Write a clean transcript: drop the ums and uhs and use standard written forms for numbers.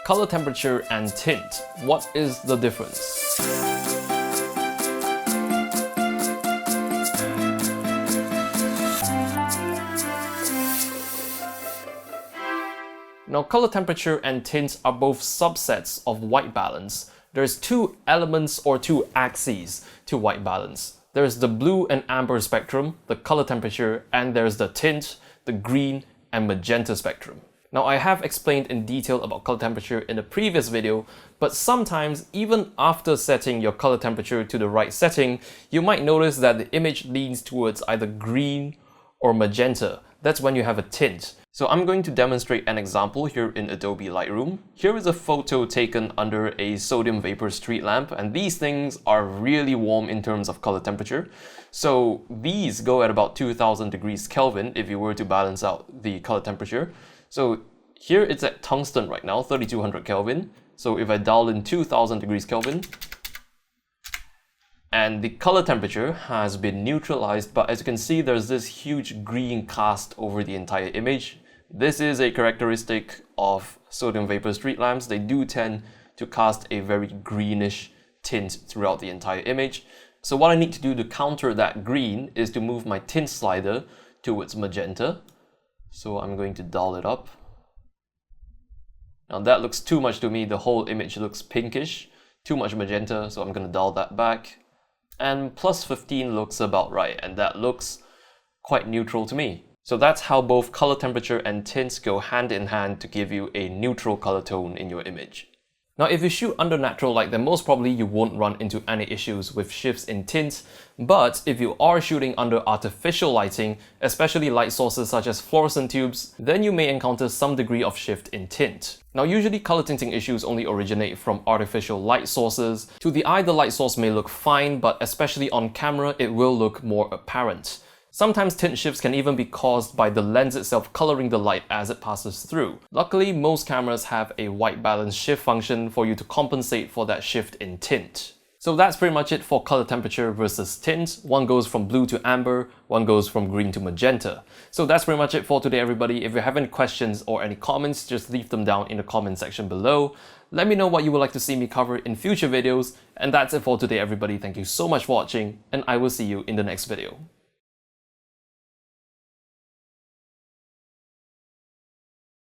Color temperature and tint. What is the difference? Now, color temperature and tint are both subsets of white balance. There's two elements or two axes to white balance. There's the blue and amber spectrum, the color temperature, and there's the tint, the green and magenta spectrum. Now, I have explained in detail about color temperature in a previous video, but sometimes even after setting your color temperature to the right setting, you might notice that the image leans towards either green or magenta. That's when you have a tint. So I'm going to demonstrate an example here in Adobe Lightroom. Here is a photo taken under a sodium vapor street lamp, and these things are really warm in terms of color temperature. So these go at about 2000 degrees Kelvin if you were to balance out the color temperature. So here it's at tungsten right now, 3200 Kelvin. So if I dial in 2000 degrees Kelvin, and the color temperature has been neutralized, but as you can see, there's this huge green cast over the entire image. This is a characteristic of sodium vapor street lamps. They do tend to cast a very greenish tint throughout the entire image. So what I need to do to counter that green is to move my tint slider towards magenta. So I'm going to dial it up. Now that looks too much to me. The whole image looks pinkish, too much magenta, so I'm going to dial that back. And plus 15 looks about right, and that looks quite neutral to me. So that's how both color temperature and tints go hand in hand to give you a neutral color tone in your image. Now, if you shoot under natural light, then most probably you won't run into any issues with shifts in tint. But if you are shooting under artificial lighting, especially light sources such as fluorescent tubes, then you may encounter some degree of shift in tint. Now, usually color tinting issues only originate from artificial light sources. To the eye, the light source may look fine, but especially on camera, it will look more apparent. Sometimes tint shifts can even be caused by the lens itself coloring the light as it passes through. Luckily, most cameras have a white balance shift function for you to compensate for that shift in tint. So that's pretty much it for color temperature versus tint. One goes from blue to amber, one goes from green to magenta. So that's pretty much it for today, everybody. If you have any questions or any comments, just leave them down in the comment section below. Let me know what you would like to see me cover in future videos. And that's it for today, everybody. Thank you so much for watching, and I will see you in the next video.